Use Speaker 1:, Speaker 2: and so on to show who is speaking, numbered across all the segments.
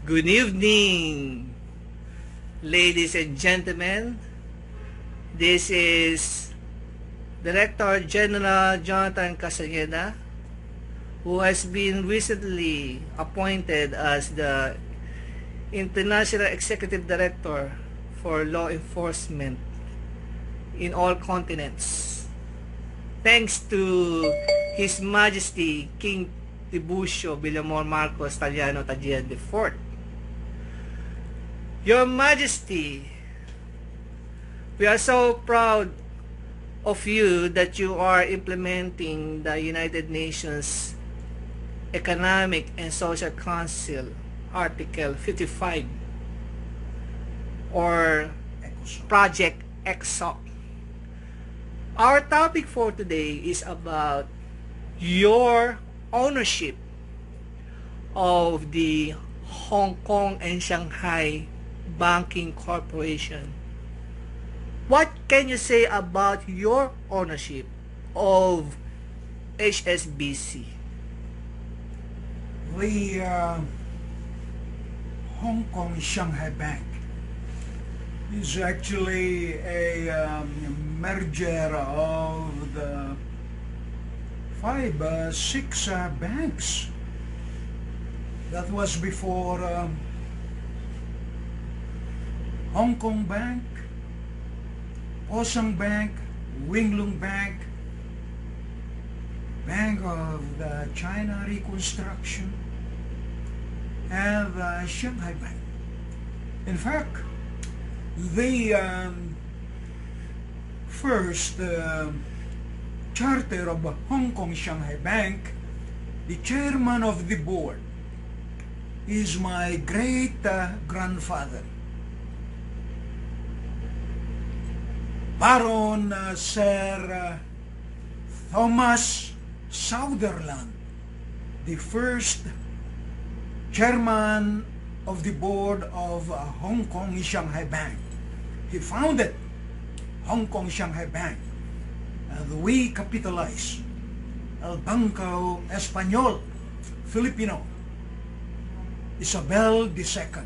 Speaker 1: Good evening, ladies and gentlemen. This is Director General Jonathan Castaneda, who has been recently appointed as the International Executive Director for Law Enforcement in all continents. Thanks to His Majesty King Tiburcio Villamor Marcos Taliano Tajian IV. Your Majesty, we are so proud of you that you are implementing the United Nations Economic and Social Council Article 55 or Project EXO. Our topic for today is about your ownership of the Hong Kong and Shanghai Banking Corporation. What can you say about your ownership of HSBC?
Speaker 2: The Hong Kong Shanghai Bank is actually a merger of the six banks that was before Hong Kong Bank, Osang Bank, Winglong Bank, Bank of the China Reconstruction, and the Shanghai Bank. In fact, the first charter of Hong Kong Shanghai Bank, the chairman of the board is my great grandfather, Baron Sir Thomas Sutherland, the first chairman of the board of Hong Kong Shanghai Bank. He founded Hong Kong Shanghai Bank, and we capitalize El Banco Español Filipino Isabel II,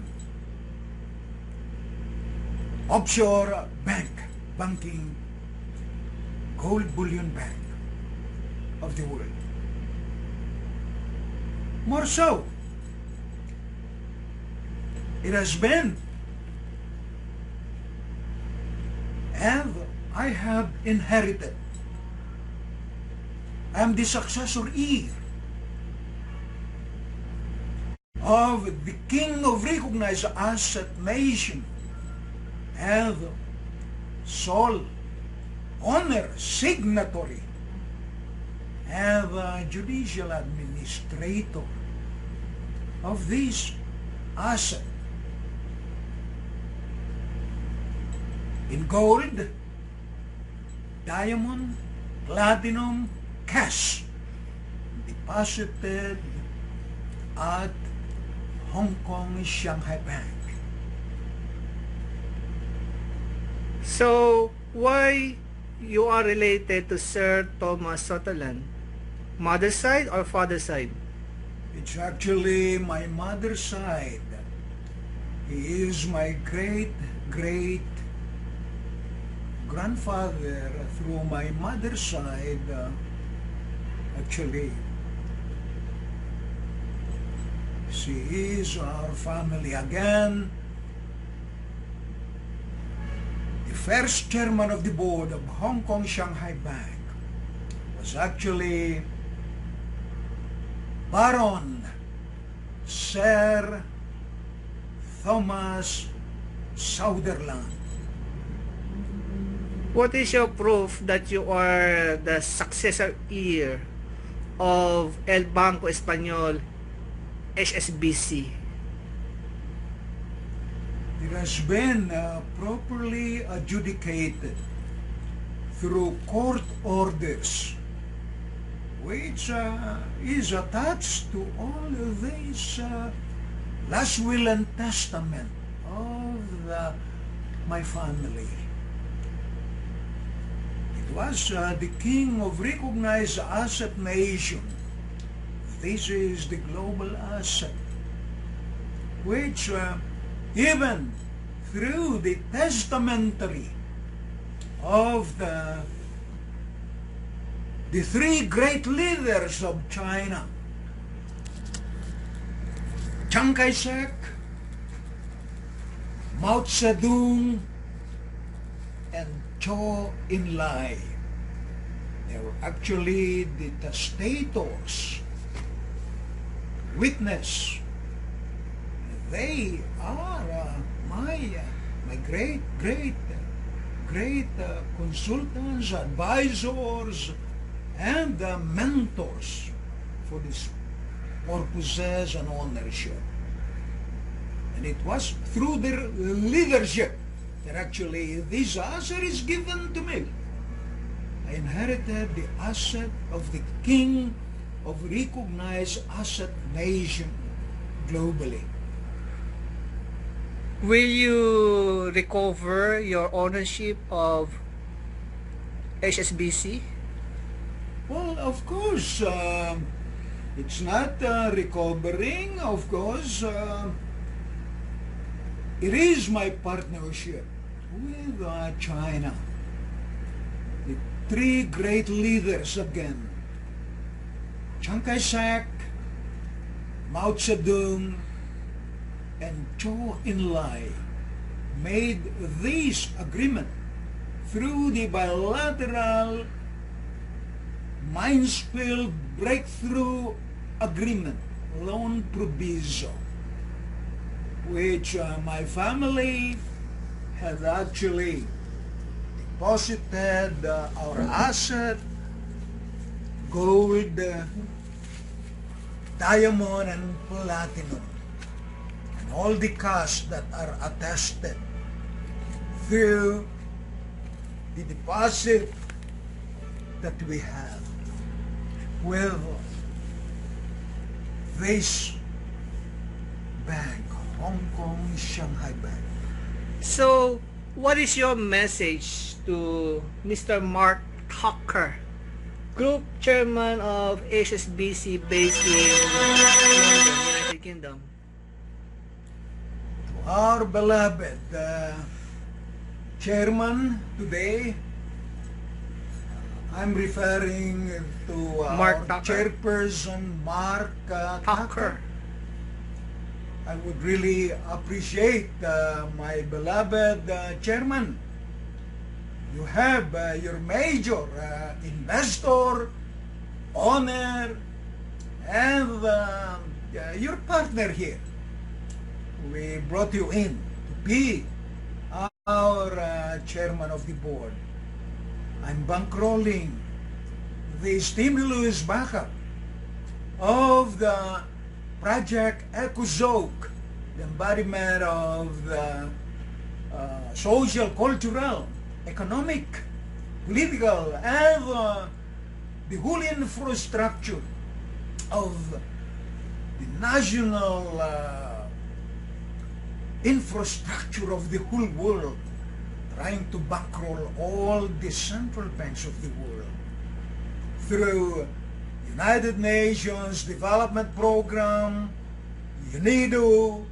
Speaker 2: offshore banking, gold bullion bank of the world. More so, it has been, and I have inherited. I am the successor heir of the King of Recognized Asset Nation and sole owner, signatory, and judicial administrator of this asset in gold, diamond, platinum, cash deposited at Hong Kong Shanghai Bank.
Speaker 1: So, why you are related to Sir Thomas Sutherland? Mother's side or father's side?
Speaker 2: It's actually my mother's side. He is my great grandfather through my mother's side. Actually, she is our family again. The first chairman of the board of Hong Kong Shanghai Bank was actually Baron Sir Thomas Sutherland.
Speaker 1: What is your proof that you are the successor heir of El Banco Español HSBC?
Speaker 2: It has been properly adjudicated through court orders, which is attached to all of these last will and testament of my family. It was the King of Recognized Asset Nation. This is the global asset which even through the testamentary of the three great leaders of China, Chiang Kai-shek, Mao Zedong, and Zhou Enlai. They were actually the testators, witness. They are my great consultants, advisors, and mentors for this purposes and ownership. And it was through their leadership that actually this asset is given to me. I inherited the asset of the king of recognized asset nation globally.
Speaker 1: Will you recover your ownership of HSBC?
Speaker 2: Well, of course, it's not recovering, of course. It is my partnership with China. The three great leaders again, Chiang Kai-shek, Mao Zedong, and Zhou Enlai, made this agreement through the bilateral Minesfield Breakthrough Agreement, loan proviso, which my family had actually deposited our asset, gold, diamond, and platinum, and all the cash that are attested through the deposit that we have with this bank, Hong Kong Shanghai Bank.
Speaker 1: So, what is your message to Mr. Mark Tucker, Group Chairman of HSBC based in London, United Kingdom?
Speaker 2: To our beloved chairman today, I'm referring to
Speaker 1: Mark
Speaker 2: our
Speaker 1: Tucker.
Speaker 2: chairperson, Mark
Speaker 1: Tucker.
Speaker 2: Tucker. I would really appreciate my beloved chairman. You have your major investor, owner, and your partner here. We brought you in to be our chairman of the board. I'm bankrolling the stimulus backup of the Project EcoZoc, the embodiment of the social, cultural, economic, political, and the whole infrastructure of the national infrastructure of the whole world, trying to bankroll all the central banks of the world through United Nations Development Program, UNIDO,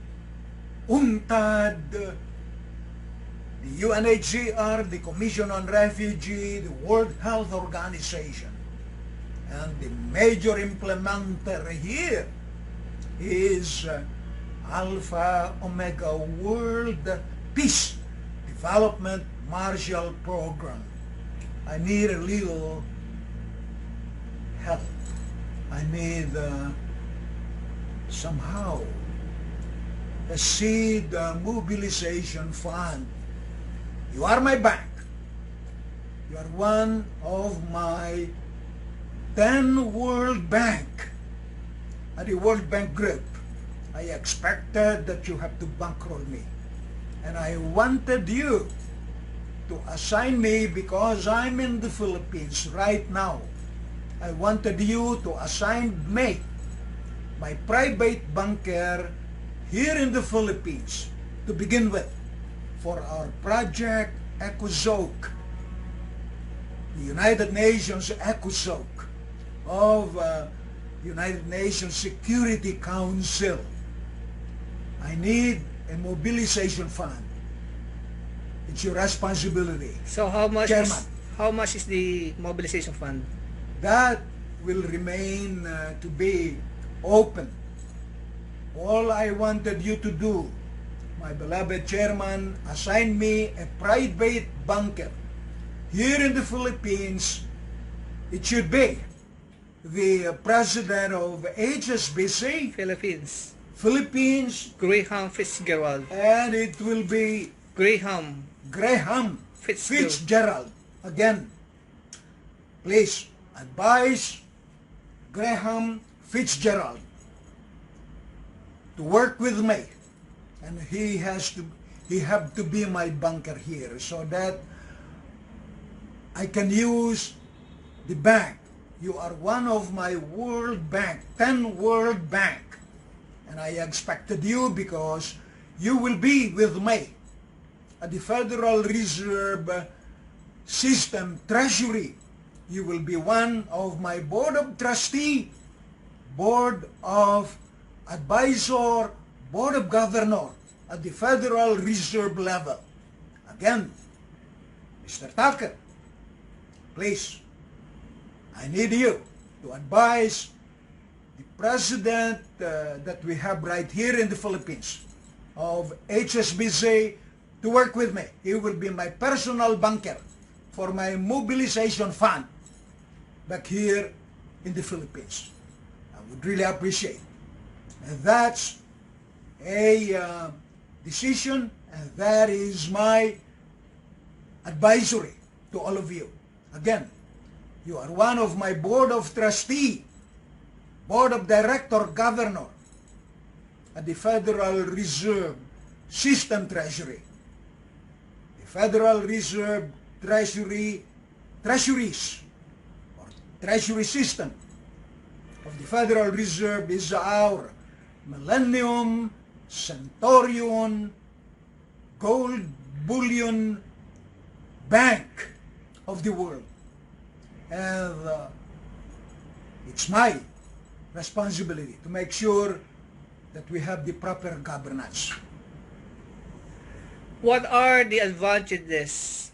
Speaker 2: UNCTAD, the UNHCR, the Commission on Refugee, the World Health Organization. And the major implementer here is Alpha Omega World Peace Development Marshall Program. I need a little help. I need somehow a seed mobilization fund. You are my bank. You are one of my 10 World Bank at the World Bank Group. I expected that you have to bankroll me. And I wanted you to assign me because I'm in the Philippines right now. I wanted you to assign me my private banker here in the Philippines to begin with for our project EcoZoc, the United Nations EcoZoc of United Nations Security Council. I need a mobilization fund. It's your responsibility.
Speaker 1: So
Speaker 2: Chairman,
Speaker 1: how much is the mobilization fund?
Speaker 2: that will remain to be open. All I wanted you to do, my beloved chairman, assign me a private banker. Here in the Philippines, it should be the president of HSBC, Philippines,
Speaker 1: Graham Fitzgerald.
Speaker 2: and it will be
Speaker 1: Graham
Speaker 2: Graham Fitzgerald. Again, please advise Graham Fitzgerald to work with me, and he have to be my banker here so that I can use the bank. You are one of my World Bank, 10 World Bank, and I expected you because you will be with me at the Federal Reserve System Treasury. You will be one of my Board of Trustee, Board of Advisor, Board of Governor at the Federal Reserve level. Again, Mr. Tucker, please, I need you to advise the president that we have right here in the Philippines of HSBC to work with me. He will be my personal banker for my mobilization fund back here in the Philippines. I would really appreciate. And that's a decision, and that is my advisory to all of you. Again, you are one of my Board of Trustee, Board of Director, Governor at the Federal Reserve System Treasury. The Federal Reserve Treasuries or Treasury System of the Federal Reserve is our Millennium Centurion Gold Bullion Bank of the world. And it's my responsibility to make sure that we have the proper governance.
Speaker 1: What are the advantages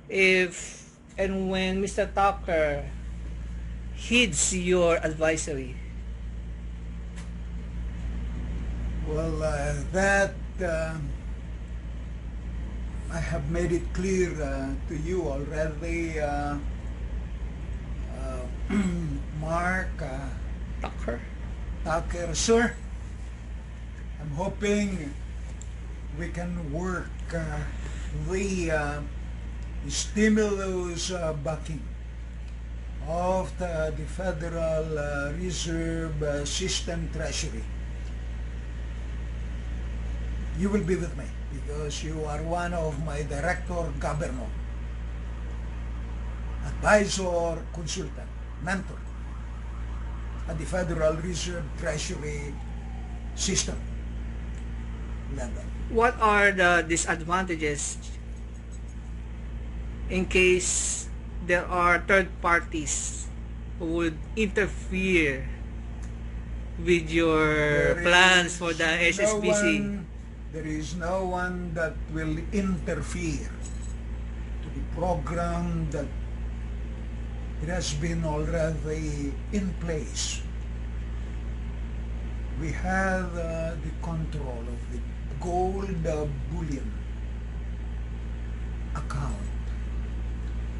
Speaker 1: if and when Mr. Tucker heeds your advisory?
Speaker 2: Well, I have made it clear to you already, Mark Tucker, sir. I'm hoping we can work the stimulus backing of the Federal Reserve System Treasury. You will be with me because you are one of my director, governor, advisor, consultant, mentor at the Federal Reserve Treasury System level.
Speaker 1: What are the disadvantages in case there are third parties who would interfere with your plans for the HSBC?
Speaker 2: There is no one that will interfere to the program that it has been already in place. We have the control of the gold bullion account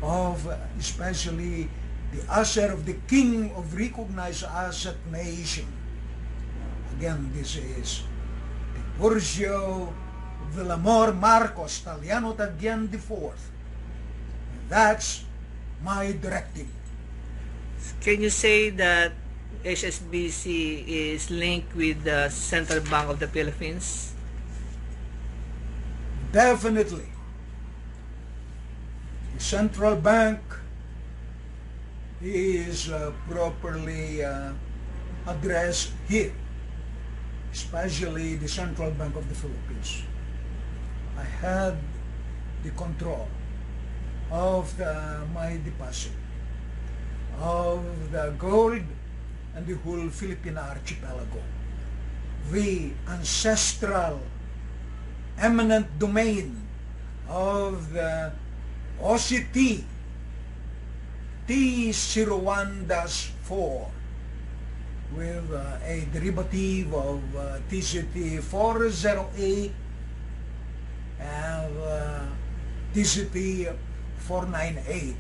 Speaker 2: of especially the asset of the King of Recognized Asset Nation. Again, this is Burgio Villamor Marcos Taliano Tagian IV. That's my directive.
Speaker 1: Can you say that HSBC is linked with the Central Bank of the Philippines?
Speaker 2: Definitely. The central bank is properly addressed here, especially the Central Bank of the Philippines. I had the control of my deposit, of the gold and the whole Philippine archipelago. the ancestral eminent domain of the OCT T01-4 with a derivative of TCT 408 and TCT 498,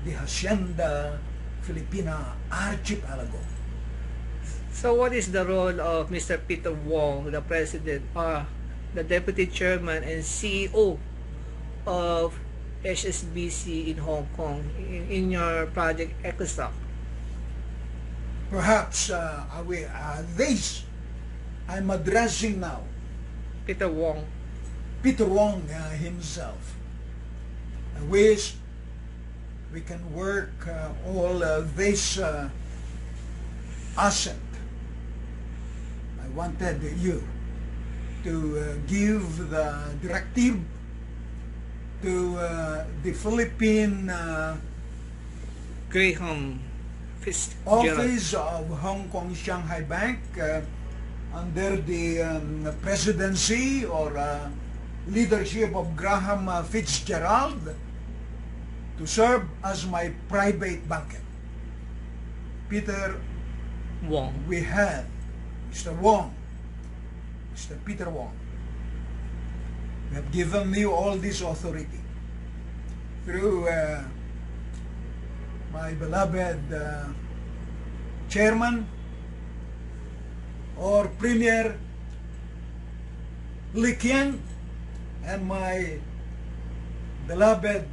Speaker 2: the Hacienda Filipina Archipelago.
Speaker 1: So what is the role of Mr. Peter Wong, the president, the deputy chairman and CEO of HSBC in Hong Kong in your project ECOSOC?
Speaker 2: Perhaps this I'm addressing now
Speaker 1: Peter Wong.
Speaker 2: Peter Wong himself. I wish we can work all this asset. I wanted you to give the directive to the Philippine
Speaker 1: Graham Fitzgerald.
Speaker 2: Office of Hong Kong Shanghai Bank under the presidency or leadership of Graham Fitzgerald to serve as my private banker. Peter
Speaker 1: Wong.
Speaker 2: We have Mr. Wong, Mr. Peter Wong. We have given you all this authority through my beloved chairman or Premier Li Qiang and my beloved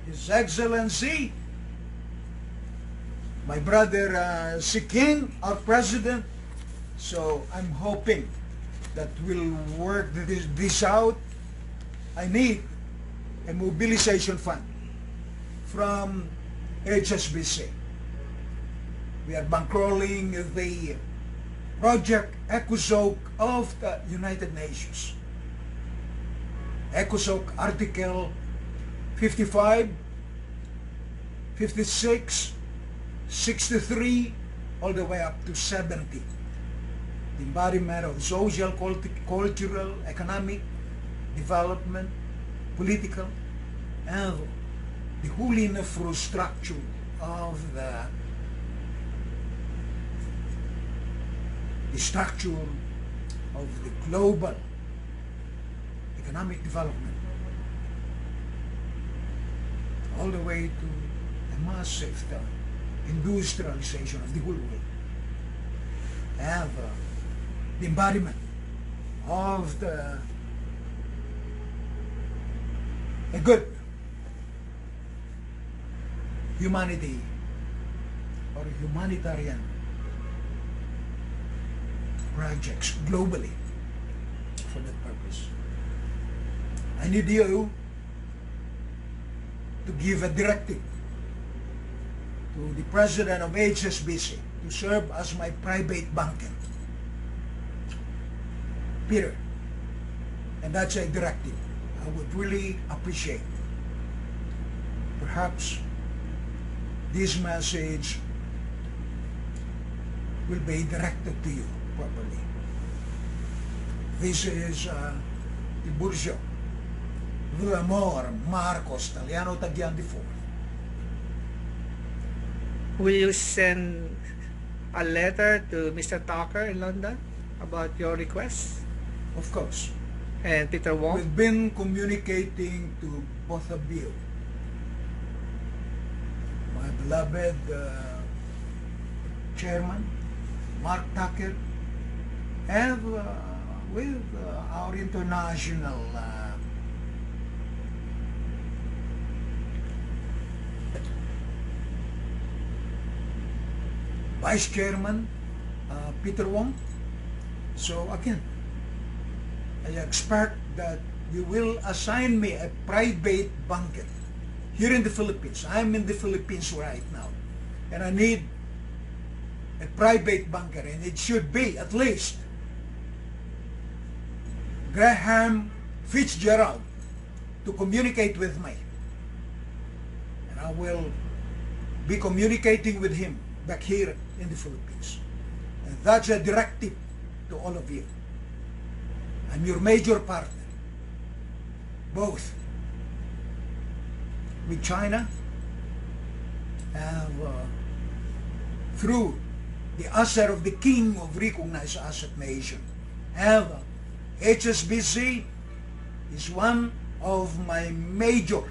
Speaker 2: His Excellency, my brother Si King, our president. So I'm hoping that we'll work this out. I need a mobilization fund from HSBC. We are bankrolling the project ECOSOC of the United Nations. ECOSOC Article 55, 56, 63, all the way up to 70. The embodiment of social, cultural, economic, development, political, and the whole infrastructure of the structure of the global economic development, all the way to the massive industrialization of the whole world, and the embodiment of a good humanity or humanitarian projects globally for that purpose. I need you to give a directive to the president of HSBC to serve as my private banker, Peter. And that's a directive I would really appreciate. Perhaps this message will be directed to you properly. This is the Burjo, Villamor Marcos Taliano Tagian IV.
Speaker 1: Will you send a letter to Mr. Tucker in London about your request?
Speaker 2: Of course.
Speaker 1: And Peter Wong?
Speaker 2: We've been communicating to both of you. My beloved chairman, Mark Tucker, and with our international Vice Chairman, Peter Wong. So again, I expect that you will assign me a private banker here in the Philippines. I'm in the Philippines right now, and I need a private banker, and it should be at least Graham Fitzgerald to communicate with me, and I will be communicating with him back here in the Philippines. And that's a directive to all of you. I'm your major partner, both with China and through the asset of the King of Recognized Asset Nation. And HSBC is one of my major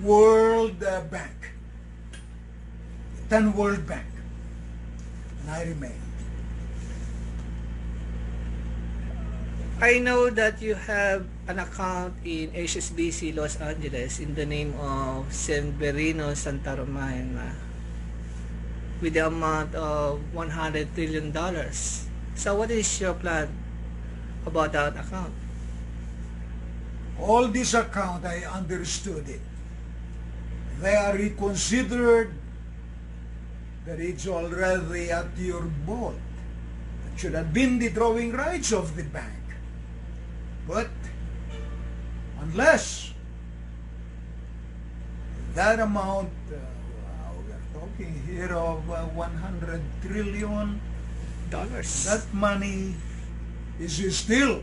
Speaker 2: World Bank, 10 World Bank, and I remain.
Speaker 1: I know that you have an account in HSBC Los Angeles in the name of Severino Santaromain with the amount of $100 trillion. So what is your plan about that account?
Speaker 2: All this account, I understood it. They are reconsidered that it's already at your board. It should have been the drawing rights of the bank. But unless that amount, we're talking here of $100 trillion, that money is still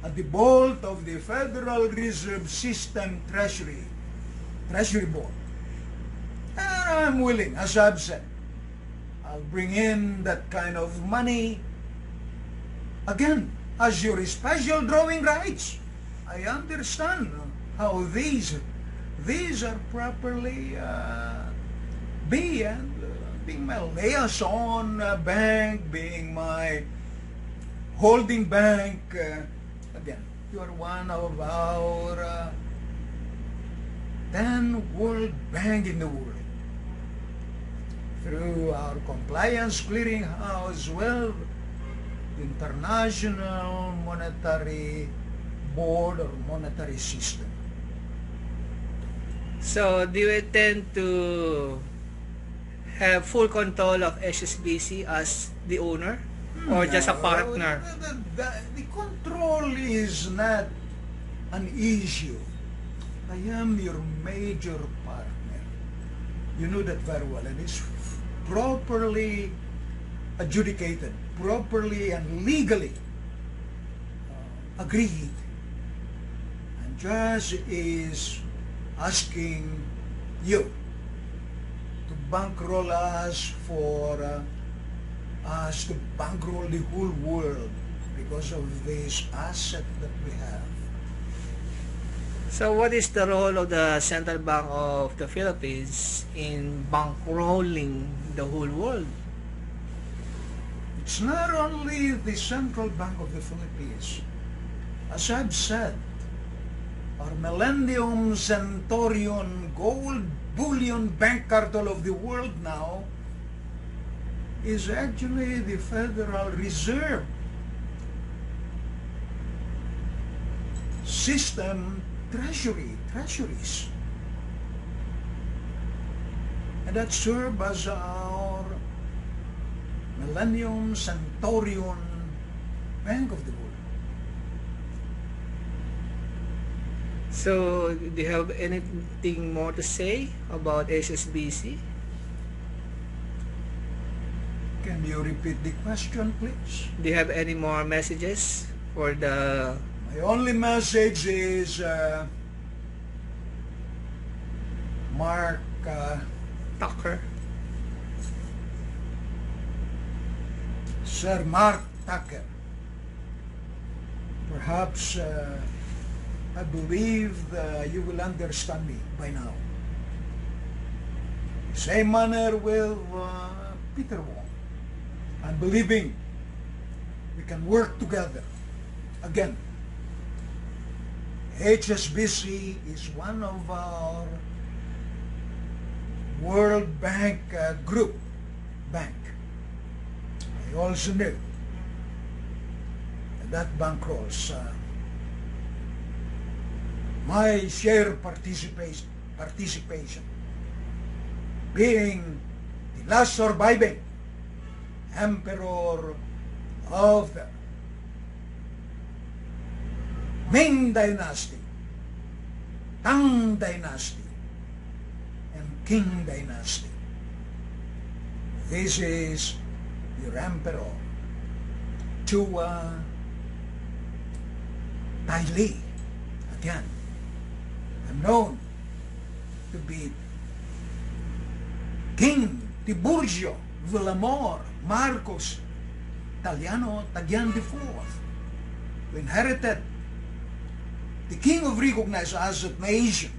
Speaker 2: at the vault of the Federal Reserve System Treasury Board. And I'm willing, as I've said, I'll bring in that kind of money again as your special drawing rights. I understand how these are properly being my liaison bank, being my holding bank. Again, you are one of our 10 World Bank in the world. Through our compliance clearinghouse, well, International Monetary Board or monetary system.
Speaker 1: So do you intend to have full control of HSBC as the owner or just a partner?
Speaker 2: The control is not an issue. I am your major partner. You know that very well, and it's properly adjudicated, properly and legally agreed. And just is asking you to bankroll us for us to bankroll the whole world because of this asset that we have.
Speaker 1: So what is the role of the Central Bank of the Philippines in bankrolling the whole world?
Speaker 2: It's not only the Central Bank of the Philippines. As I've said, our Millennium Centurion gold bullion bank cartel of the world now is actually the Federal Reserve System treasuries. And that serve as our Millennium Centurion Bank of the world.
Speaker 1: So do you have anything more to say about HSBC?
Speaker 2: Can you repeat the question, please?
Speaker 1: Do you have any more messages for the...
Speaker 2: My only message is Mark
Speaker 1: Tucker?
Speaker 2: Sir Mark Tucker. Perhaps I believe you will understand me by now. Same manner with Peter Wong. I'm believing we can work together. Again, HSBC is one of our World Bank group bank. I also knew that bankrolls my share participation, being the last surviving emperor of the Ming Dynasty, Tang Dynasty, and King Dynasty. This is your emperor, to Tylee. Again, I'm known to be King Tiburcio Villamor Marcos Italiano Tagian IV, who inherited the king of recognized asset nation